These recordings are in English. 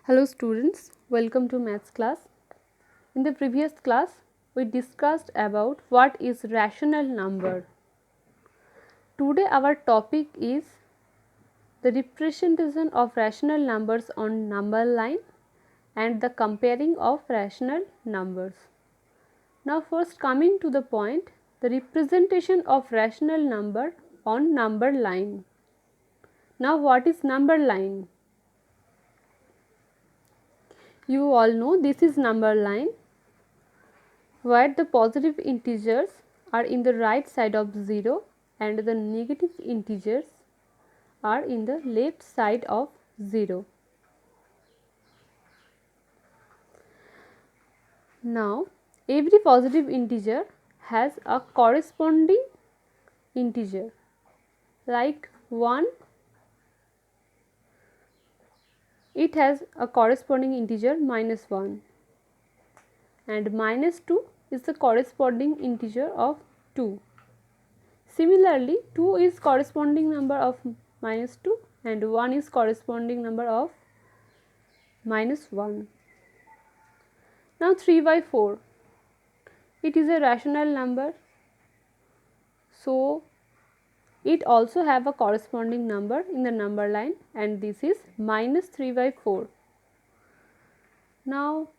Hello students, welcome to maths class. In the previous class, we discussed about what is rational number. Today our topic is the representation of rational numbers on number line and the comparing of rational numbers. Now first coming to the point, the representation of rational number on number line. Now what is number line? You all know this is number line where the positive integers are in the right side of 0 and the negative integers are in the left side of 0. Now, every positive integer has a corresponding integer like 1, it has a corresponding integer -1, and -2 is the corresponding integer of 2. Similarly, 2 is corresponding number of -2 and 1 is corresponding number of -1. Now 3/4, it is a rational number, so it also have a corresponding number in the number line and this is -3/4. Now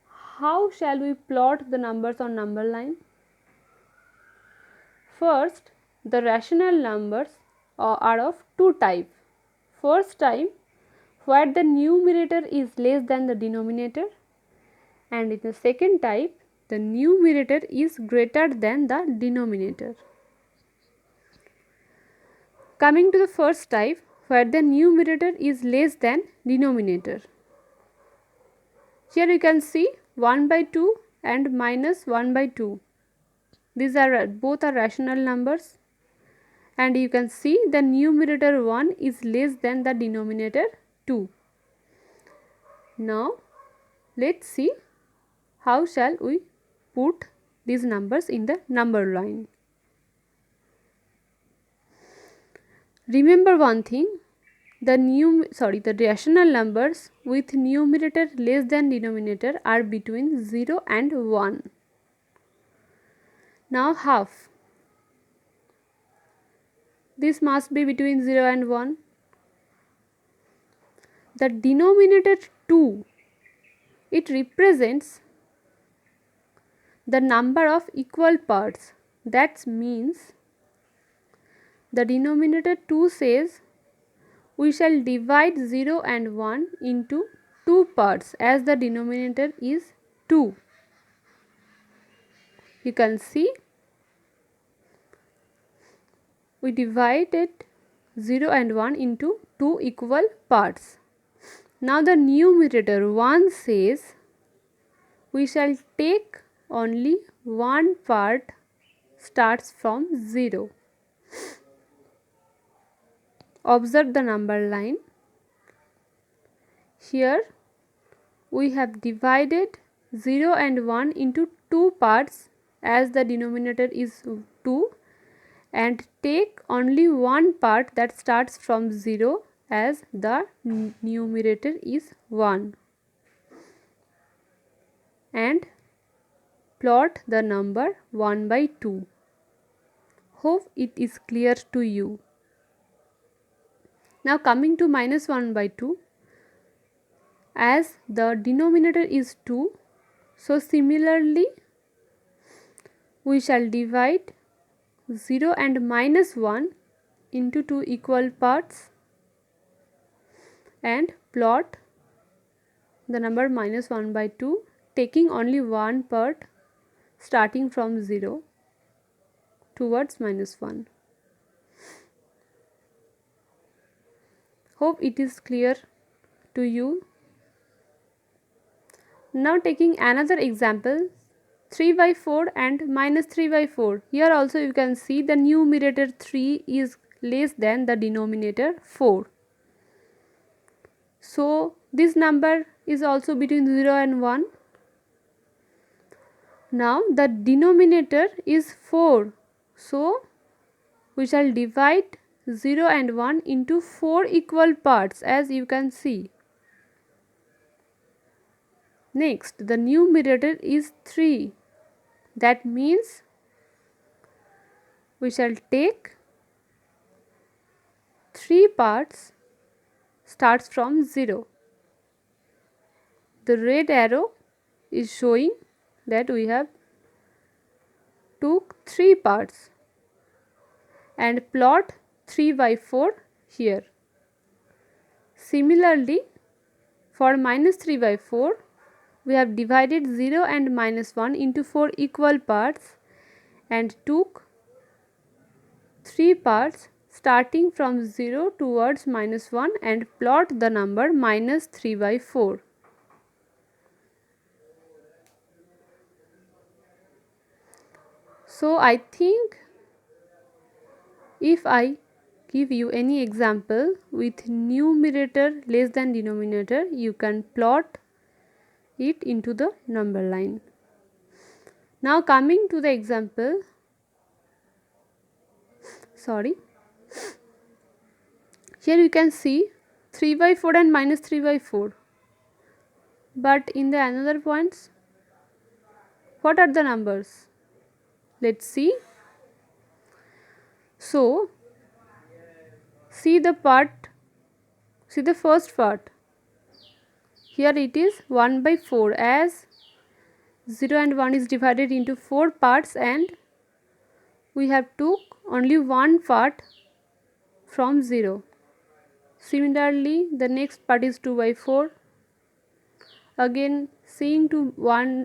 how shall we plot the numbers on number line? First, the rational numbers are of two types. First type, where the numerator is less than the denominator, and in the second type, the numerator is greater than the denominator. Coming to the first type, where the numerator is less than denominator. Here you can see 1/2 and -1/2. These are both are rational numbers, and you can see the numerator 1 is less than the denominator 2. Now let's see how shall we put these numbers in the number line. Remember one thing, the rational numbers with numerator less than denominator are between 0 and 1. Now half, this must be between 0 and 1. The denominator 2, it represents the number of equal parts. That means the denominator 2 says we shall divide 0 and 1 into 2 parts as the denominator is 2. You can see we divided 0 and 1 into 2 equal parts. Now the numerator 1 says we shall take only one part starts from 0. Observe the number line. Here we have divided 0 and 1 into 2 parts as the denominator is 2 and take only one part that starts from 0 as the numerator is 1 and plot the number 1/2. Hope it is clear to you. Now coming to -1/2, as the denominator is 2, so similarly we shall divide 0 and -1 into 2 equal parts and plot the number -1/2, taking only one part starting from 0 towards -1. Hope it is clear to you. Now taking another example, 3/4 and -3/4. Here also you can see the numerator 3 is less than the denominator 4. So this number is also between 0 and 1. Now the denominator is 4. So we shall divide 0 and 1 into 4 equal parts as you can see. Next, the numerator is 3. That means we shall take 3 parts starts from 0. The red arrow is showing that we have took 3 parts and plot 3 by 4 here. Similarly, for minus 3 by 4, we have divided 0 and minus 1 into 4 equal parts and took 3 parts starting from 0 towards minus 1 and plot the number minus 3 by 4. So, I think if I give you any example with numerator less than denominator, you can plot it into the number line. Now coming to the example, here you can see 3 by 4 and minus 3 by 4, but in the another points, what are the numbers? Let's see. So see the first part. Here it is 1 by 4, as 0 and 1 is divided into 4 parts and we have took only one part from 0. Similarly, the next part is 2 by 4. Again, seeing to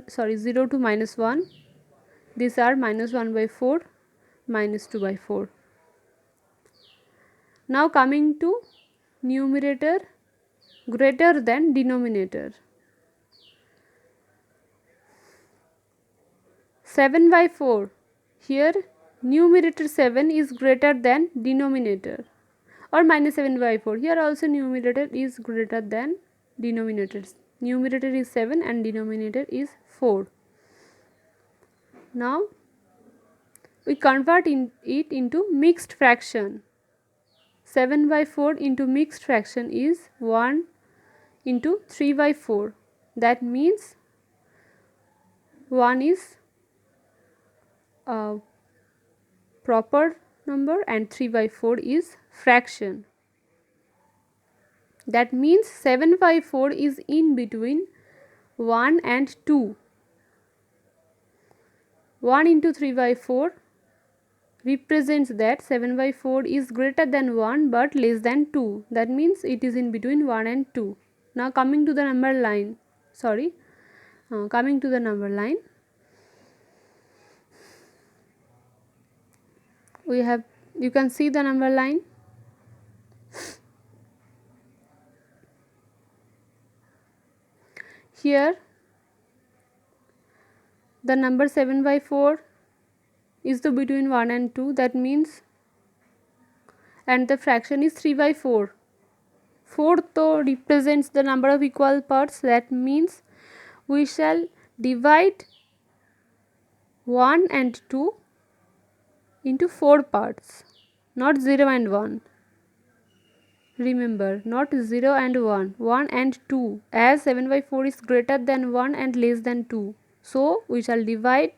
0 to minus 1, these are minus 1 by 4, minus 2 by 4. Now coming to numerator greater than denominator. 7 by 4. Here numerator 7 is greater than denominator, or minus 7 by 4. Here also numerator is greater than denominator. Numerator is 7 and denominator is 4. Now we convert it into mixed fraction. 7 by 4 into mixed fraction is 1 into 3 by 4. That means 1 is a proper number and 3 by 4 is fraction. That means 7 by 4 is in between 1 and 2. 1 into 3 by 4 represents that 7 by 4 is greater than 1 but less than 2. That means it is in between 1 and 2. Now coming to the number line. Coming to the number line. You can see the number line. Here the number 7 by 4 is the between 1 and 2, that means, and the fraction is 3 by 4. 4 though represents the number of equal parts, that means we shall divide 1 and 2 into 4 parts, not 0 and 1. Remember, not 0 and 1, 1 and 2, as 7 by 4 is greater than 1 and less than 2. So we shall divide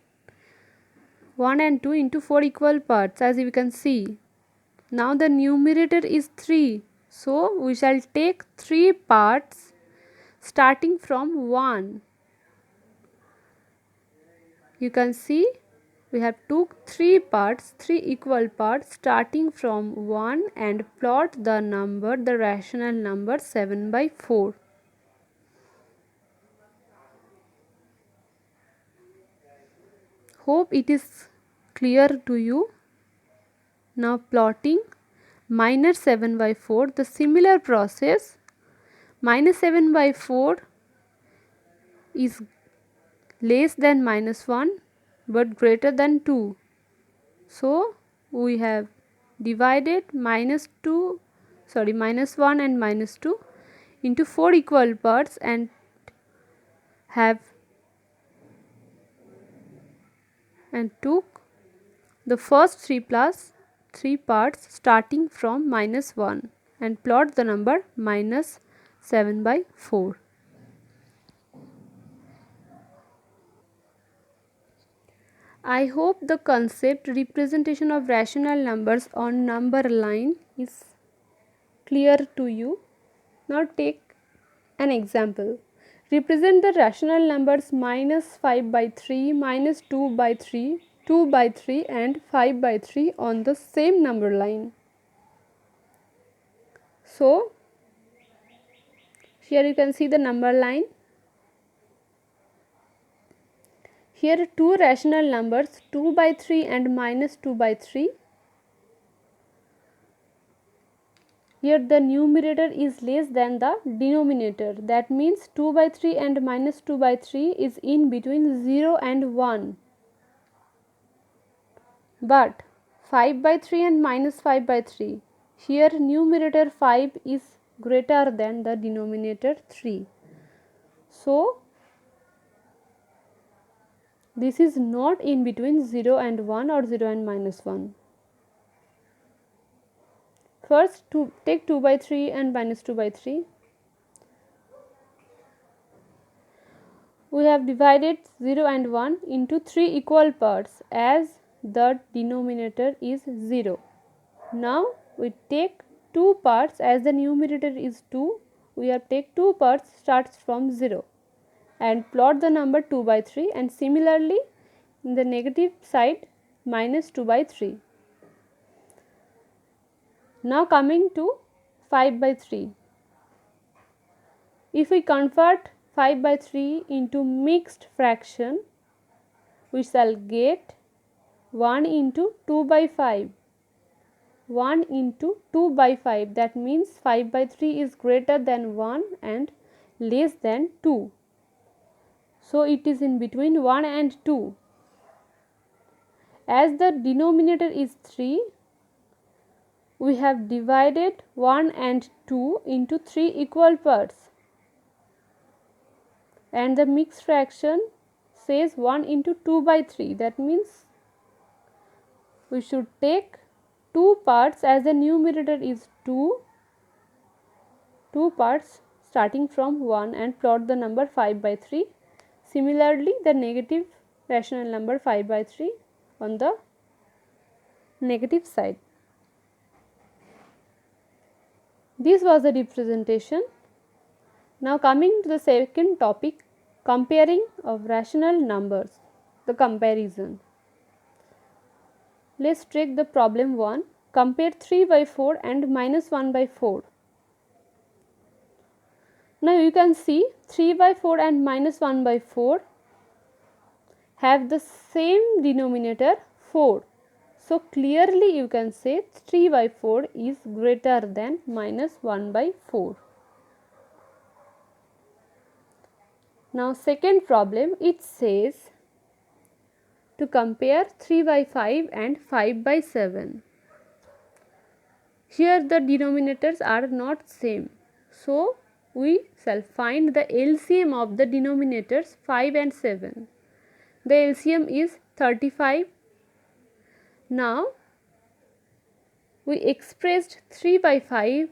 1 and 2 into 4 equal parts, as you can see. Now the numerator is 3, so we shall take 3 parts starting from 1. You can see we have took 3 parts, 3 equal parts starting from 1 and plot the number, the rational number 7 by 4. Hope it is clear to you. Now plotting minus 7 by 4, the similar process. Minus 7 by 4 is less than minus 1 but greater than 2. So we have divided minus 1 and minus 2 into 4 equal parts and took the first 3 parts starting from minus 1 and plot the number minus 7 by 4. I hope the concept representation of rational numbers on number line is clear to you. Now take an example. Represent the rational numbers minus 5 by 3, minus 2 by 3, 2 by 3 and 5 by 3 on the same number line. So, here you can see the number line. Here two rational numbers 2 by 3 and minus 2 by 3. Here the numerator is less than the denominator, that means 2 by 3 and minus 2 by 3 is in between 0 and 1. But 5 by 3 and minus 5 by 3, here numerator 5 is greater than the denominator 3. So, this is not in between 0 and 1 or 0 and minus 1. First, take 2 by 3 and minus 2 by 3. We have divided 0 and 1 into 3 equal parts as the denominator is 0. Now, we take 2 parts as the numerator is 2. We have take 2 parts starts from 0 and plot the number 2 by 3, and similarly in the negative side minus 2 by 3. Now coming to 5 by 3. If we convert 5 by 3 into mixed fraction, we shall get 1 into 2 by 5. 1 into 2 by 5, that means 5 by 3 is greater than 1 and less than 2. So, it is in between 1 and 2. As the denominator is 3, we have divided 1 and 2 into 3 equal parts, and the mixed fraction says 1 into 2 by 3, that means we should take 2 parts as the numerator is 2 parts starting from 1 and plot the number 5 by 3. Similarly, the negative rational number 5 by 3 on the negative side. This was the representation. Now coming to the second topic, comparing of rational numbers, the comparison. Let's take the problem 1. Compare 3 by 4 and minus 1 by 4. Now you can see 3 by 4 and minus 1 by 4 have the same denominator 4. So clearly you can say 3 by 4 is greater than minus 1 by 4. Now second problem, it says to compare 3 by 5 and 5 by 7. Here the denominators are not same. So we shall find the LCM of the denominators 5 and 7. The LCM is 35. Now we expressed 3 by 5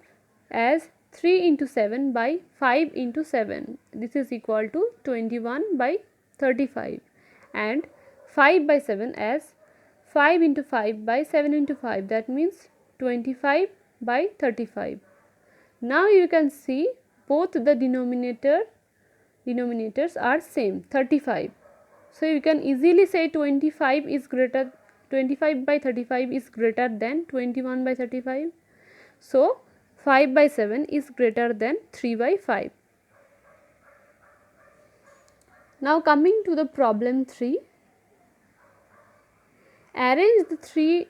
as 3 into 7 by 5 into 7. This is equal to 21 by 35, and 5 by 7 as 5 into 5 by 7 into 5, that means 25 by 35. Now you can see both the denominators are same, 35. So you can easily say 25 by 35 is greater than 21 by 35. So 5 by 7 is greater than 3 by 5. Now coming to the problem 3. Arrange the three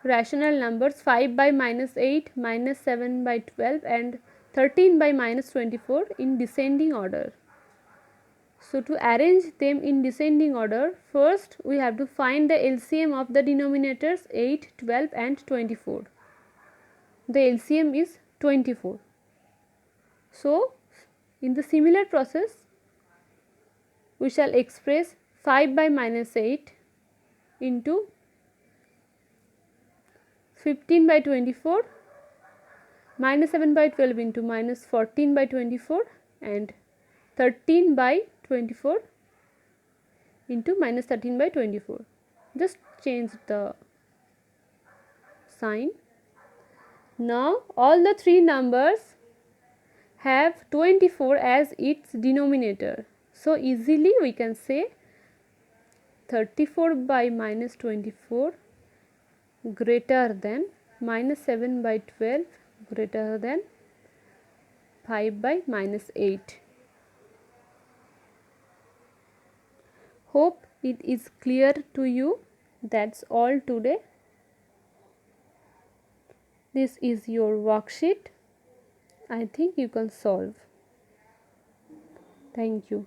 rational numbers 5 by minus 8, minus 7 by 12 and 13 by minus 24 in descending order. So to arrange them in descending order, first we have to find the LCM of the denominators 8, 12 and 24. The LCM is 24. So in the similar process, we shall express 5 by minus 8 into 15 by 24, minus 7 by 12 into minus 14 by 24 and 13 by 24 into minus 13 by 24. Just change the sign. Now all the three numbers have 24 as its denominator. So easily we can say 34 by minus 24 greater than minus 7 by 12 greater than 5 by minus 8. Hope it is clear to you. That's all today. This is your worksheet. I think you can solve. Thank you.